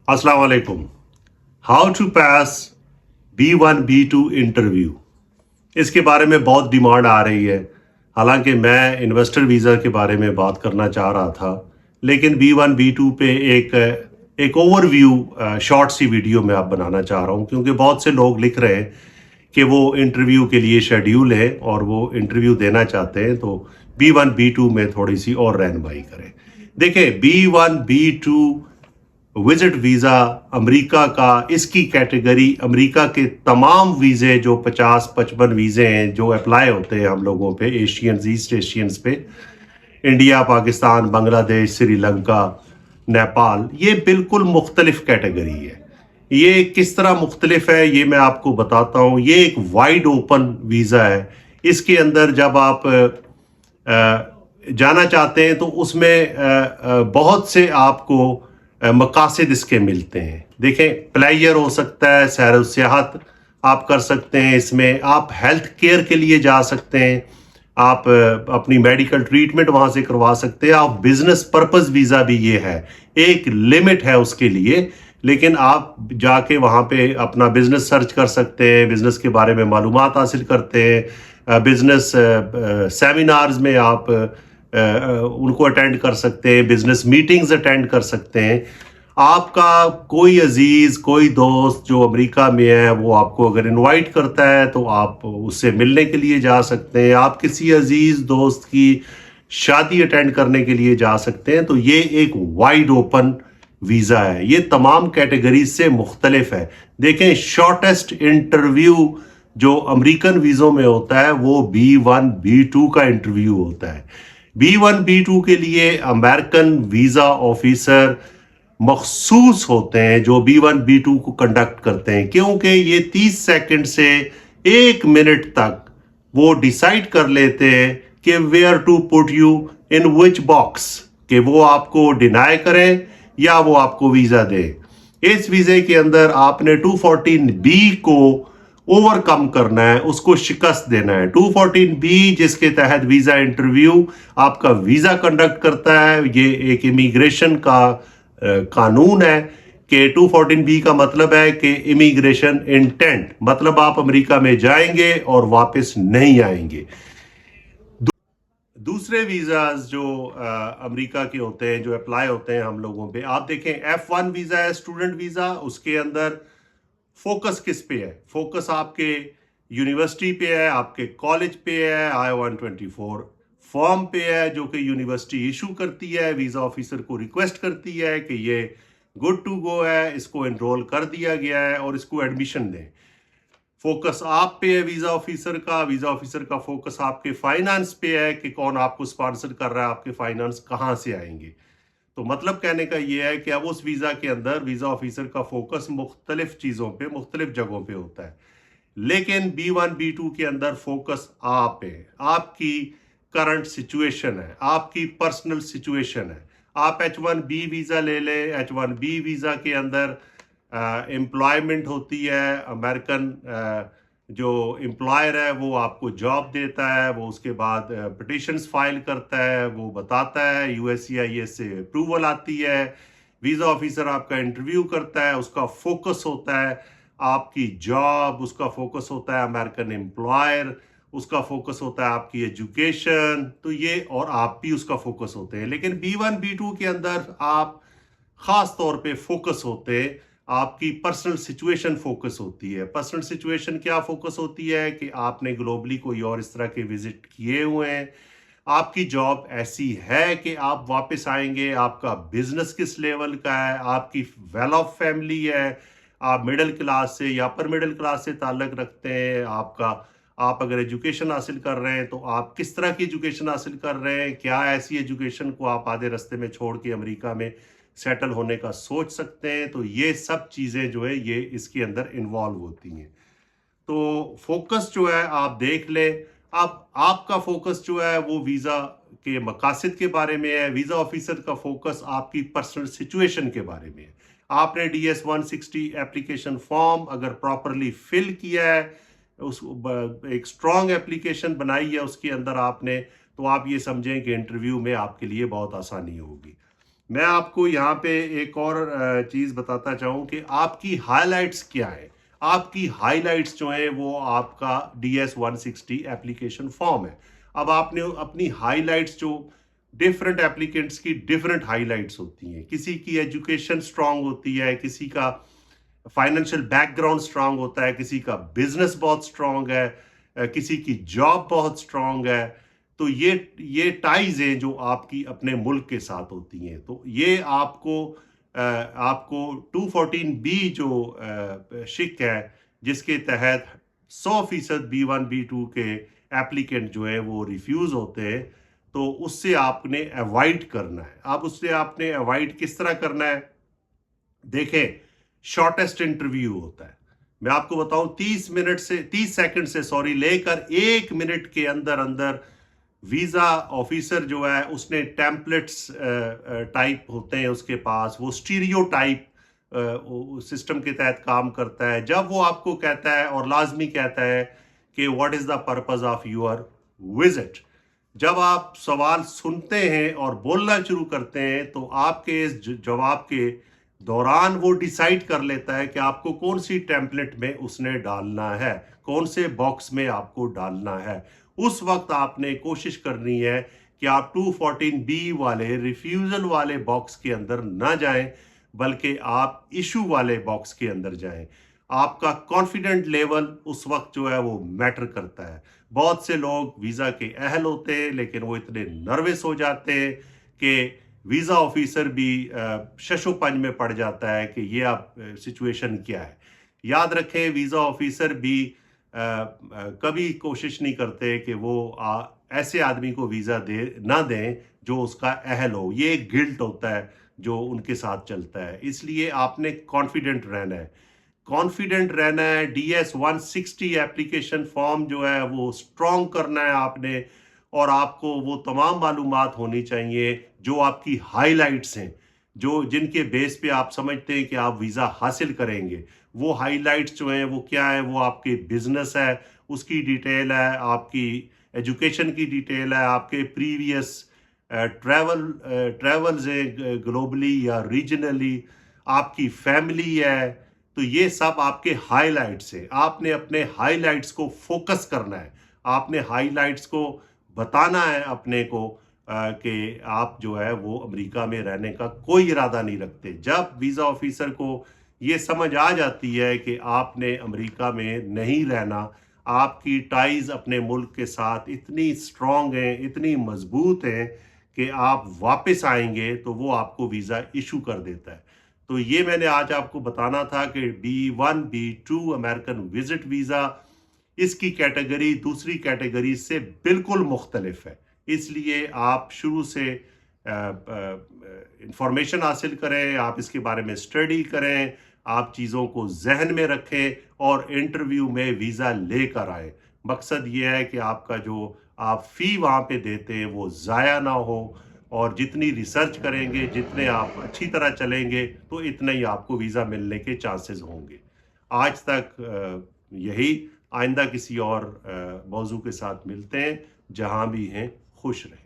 अस्सलाम वालेकुम। How to pass B1 B2 interview, इसके बारे में बहुत डिमांड आ रही है। हालांकि मैं इन्वेस्टर वीज़ा के बारे में बात करना चाह रहा था, लेकिन B1 B2 पे एक ओवरव्यू शॉर्ट सी वीडियो मैं आप बनाना चाह रहा हूँ, क्योंकि बहुत से लोग लिख रहे हैं कि वो इंटरव्यू के लिए शेड्यूल है और वो इंटरव्यू देना चाहते हैं, तो B1 B2 में थोड़ी सी और रहनुमाई करें। देखिए, B1 B2 visit visa America का, इसकी कैटेगरी अमेरिका के तमाम वीज़े जो 50-55 वीज़े हैं जो अप्लाई होते हैं हम लोगों पे, एशियंस, ईस्ट एशियंस पे, इंडिया, पाकिस्तान, बांग्लादेश, श्रीलंका, नेपाल, ये बिल्कुल मुख्तलिफ कैटेगरी है। ये किस तरह मुख्तलिफ है ये मैं आपको बताता हूँ। ये एक वाइड ओपन वीज़ा है। इसके अंदर जब आप जाना चाहते हैं तो उसमें बहुत से आपको मकासद इसके मिलते हैं। देखें, प्लेजर हो सकता है, सैर सियाहत आप कर सकते हैं, इसमें आप हेल्थ केयर के लिए जा सकते हैं, आप अपनी मेडिकल ट्रीटमेंट वहाँ से करवा सकते हैं, आप बिजनेस पर्पस वीज़ा भी ये है, एक लिमिट है उसके लिए, लेकिन आप जाके वहाँ पे अपना बिजनेस सर्च कर सकते हैं, बिजनेस के बारे में मालूमात हासिल करते हैं, बिजनेस सेमिनार्स में आप उनको अटेंड कर सकते हैं, बिजनेस मीटिंग्स अटेंड कर सकते हैं। आपका कोई अजीज, कोई दोस्त जो अमेरिका में है, वो आपको अगर इनवाइट करता है तो आप उससे मिलने के लिए जा सकते हैं, आप किसी अजीज दोस्त की शादी अटेंड करने के लिए जा सकते हैं। तो ये एक वाइड ओपन वीज़ा है, ये तमाम कैटेगरीज से मुख्तलिफ है। देखें, शॉर्टेस्ट इंटरव्यू जो अमेरिकन वीज़ों में होता है वो B1 B2 का इंटरव्यू होता है। B1 B2 के लिए अमेरिकन वीज़ा ऑफिसर मखसूस होते हैं जो B1 B2 को कंडक्ट करते हैं, क्योंकि ये 30 सेकंड से 1 मिनट तक वो डिसाइड कर लेते हैं कि where to put you in which box, कि वो आपको डिनाई करें या वो आपको वीज़ा दें। इस वीज़े के अंदर आपने 214B को ओवरकम करना है, उसको शिकस्त देना है। 214B जिसके तहत वीज़ा इंटरव्यू आपका वीज़ा कंडक्ट करता है, ये एक इमिग्रेशन का कानून है कि 214B का मतलब है कि इमिग्रेशन इंटेंट, मतलब आप अमेरिका में जाएंगे और वापस नहीं आएंगे। दूसरे वीज़ाज जो अमेरिका के होते हैं, जो अप्लाई होते हैं हम लोगों पे, आप देखें F1 वीज़ा है, स्टूडेंट वीज़ा, उसके अंदर फोकस किस पे है? फोकस आपके यूनिवर्सिटी पे है, आपके कॉलेज पे है, I-124 फॉर्म पे है जो कि यूनिवर्सिटी इशू करती है, वीज़ा ऑफिसर को रिक्वेस्ट करती है कि ये गुड टू गो है, इसको एनरोल कर दिया गया है और इसको एडमिशन दें। फोकस आप पे है वीज़ा ऑफिसर का, वीज़ा ऑफिसर का फोकस आपके फाइनेंस पे है कि कौन आपको स्पॉन्सर कर रहा है, आपके फाइनेंस कहाँ से आएंगे। तो मतलब कहने का ये है कि अब उस वीज़ा के अंदर वीज़ा ऑफिसर का फोकस मुख्तलिफ चीज़ों पे, मुख्तलिफ जगहों पे होता है, लेकिन B1 B2 के अंदर फोकस आप है, आपकी करंट सिचुएशन है, आपकी पर्सनल सिचुएशन है। आप H1B वीज़ा ले लें, H1B वीज़ा के अंदर एम्प्लॉयमेंट होती है, अमेरिकन जो एम्प्लॉयर है वो आपको जॉब देता है, वो उसके बाद पिटिशंस फाइल करता है, वो बताता है, USCIS से अप्रूवल आती है, वीज़ा ऑफिसर आपका इंटरव्यू करता है, उसका फोकस होता है आपकी जॉब, उसका फोकस होता है अमेरिकन एम्प्लॉयर, उसका फोकस होता है आपकी एजुकेशन, तो ये और आप भी उसका फोकस होते हैं। लेकिन B1 B2 के अंदर आप खास तौर पे फोकस होते, आपकी पर्सनल सिचुएशन फोकस होती है। पर्सनल सिचुएशन क्या फोकस होती है कि आपने ग्लोबली कोई और इस तरह के विजिट किए हुए हैं, आपकी जॉब ऐसी है कि आप वापस आएंगे, आपका बिजनेस किस लेवल का है, आपकी वेल ऑफ फैमिली है, आप मिडिल क्लास से या अपर मिडिल क्लास से ताल्लुक रखते हैं, आपका आप अगर एजुकेशन हासिल कर रहे हैं तो आप किस तरह की एजुकेशन हासिल कर रहे हैं, क्या ऐसी एजुकेशन को आप आधे रास्ते में छोड़ के अमेरिका में सेटल होने का सोच सकते हैं। तो ये सब चीज़ें जो है ये इसके अंदर इन्वॉल्व होती हैं। तो फोकस जो है आप देख लें। अब आपका फोकस जो है वो वीज़ा के मकासद के बारे में है, वीज़ा ऑफिसर का फोकस आपकी पर्सनल सिचुएशन के बारे में है। आपने DS-160 एप्लीकेशन फॉर्म अगर प्रॉपरली फिल किया है, उस एक स्ट्रॉन्ग एप्लीकेशन बनाई है उसके अंदर आपने, तो आप ये समझें कि इंटरव्यू में आपके लिए बहुत आसानी होगी। मैं आपको यहाँ पे एक और चीज़ बताता चाहूँ कि आपकी हाइलाइट्स क्या है। आपकी हाइलाइट्स जो हैं वो आपका DS-160 एप्लीकेशन फॉर्म है। अब आपने अपनी हाइलाइट्स जो डिफरेंट एप्लीकेंट्स की डिफरेंट हाइलाइट्स होती हैं। किसी की एजुकेशन स्ट्रांग होती है, किसी का फाइनेंशियल बैकग्राउंड स्ट्रांग होता है, किसी का बिजनेस बहुत स्ट्रांग है, किसी की जॉब बहुत स्ट्रांग है। तो ये टाइज हैं जो आपकी अपने मुल्क के साथ होती हैं। तो ये आपको 214B जो शिक है, जिसके तहत 100% B1 B2 के एप्लीकेंट जो है वो रिफ्यूज होते हैं, तो उससे आपने अवॉइड करना है। अब उससे आपने अवॉइड किस तरह करना है? देखें, शॉर्टेस्ट इंटरव्यू होता है। मैं आपको बताऊं, 30 सेकंड से लेकर 1 मिनट के अंदर अंदर वीजा ऑफिसर जो है उसने टेम्पलेट्स टाइप होते हैं उसके पास, वो स्टीरियो टाइप सिस्टम के तहत काम करता है। जब वो आपको कहता है और लाजमी कहता है कि what is the purpose of your visit, जब आप सवाल सुनते हैं और बोलना शुरू करते हैं तो आपके इस जवाब के दौरान वो डिसाइड कर लेता है कि आपको कौन सी टेम्पलेट में उसने डालना है, कौन से बॉक्स में आपको डालना है। उस वक्त आपने कोशिश करनी है कि आप 214B वाले रिफ्यूजल वाले बॉक्स के अंदर ना जाएं, बल्कि आप इशू वाले बॉक्स के अंदर जाएं। आपका कॉन्फिडेंट लेवल उस वक्त जो है वो मैटर करता है। बहुत से लोग वीज़ा के अहल होते हैं, लेकिन वो इतने नर्वस हो जाते हैं कि वीज़ा ऑफिसर भी शशोपंज में पड़ जाता है कि ये आप सिचुएशन क्या है। याद रखें, वीज़ा ऑफिसर भी कभी कोशिश नहीं करते कि वो ऐसे आदमी को वीज़ा ना दें जो उसका अहल हो। ये एक गिल्ट होता है जो उनके साथ चलता है। इसलिए आपने कॉन्फिडेंट रहना है। कॉन्फिडेंट रहना है। DS-160 एप्लीकेशन फॉर्म जो है वो स्ट्रॉन्ग करना है आपने, और आपको वो तमाम मालूमात होनी चाहिए जो आपकी हाइलाइट्स हैं, जो जिनके बेस पे आप समझते हैं कि आप वीज़ा हासिल करेंगे। वो हाइलाइट्स जो हैं वो क्या है? वो आपके बिजनेस है, उसकी डिटेल है, आपकी एजुकेशन की डिटेल है, आपके प्रीवियस ट्रैवल्स हैं ग्लोबली या रीजनली, आपकी फैमिली है। तो ये सब आपके हाइलाइट्स हैं। आपने अपने हाइलाइट्स को फोकस करना है। आपने हाइलाइट्स को बताना है अपने को कि आप जो है वो अमेरिका में रहने का कोई इरादा नहीं रखते। जब वीज़ा ऑफिसर को ये समझ आ जाती है कि आपने अमेरिका में नहीं रहना, आपकी टाइज अपने मुल्क के साथ इतनी स्ट्रांग हैं, इतनी मजबूत हैं कि आप वापस आएंगे, तो वो आपको वीज़ा इशू कर देता है। तो ये मैंने आज आपको बताना था कि B1 B2 American visit visa, इसकी कैटेगरी दूसरी कैटेगरी से बिल्कुल मुख्तलिफ है। इसलिए आप शुरू से इंफॉर्मेशन हासिल करें, आप इसके बारे में स्टडी करें, आप चीज़ों को जहन में रखें और इंटरव्यू में वीज़ा लेकर आए। मकसद ये है कि आपका जो आप फ़ी वहाँ पे देते हैं वो ज़ाया ना हो, और जितनी रिसर्च करेंगे, जितने आप अच्छी तरह चलेंगे, तो इतने ही आपको वीज़ा मिलने के चांसेस होंगे। आज तक यही। आइंदा किसी और मौजू के साथ मिलते हैं। जहाँ भी हैं, खुश रहें।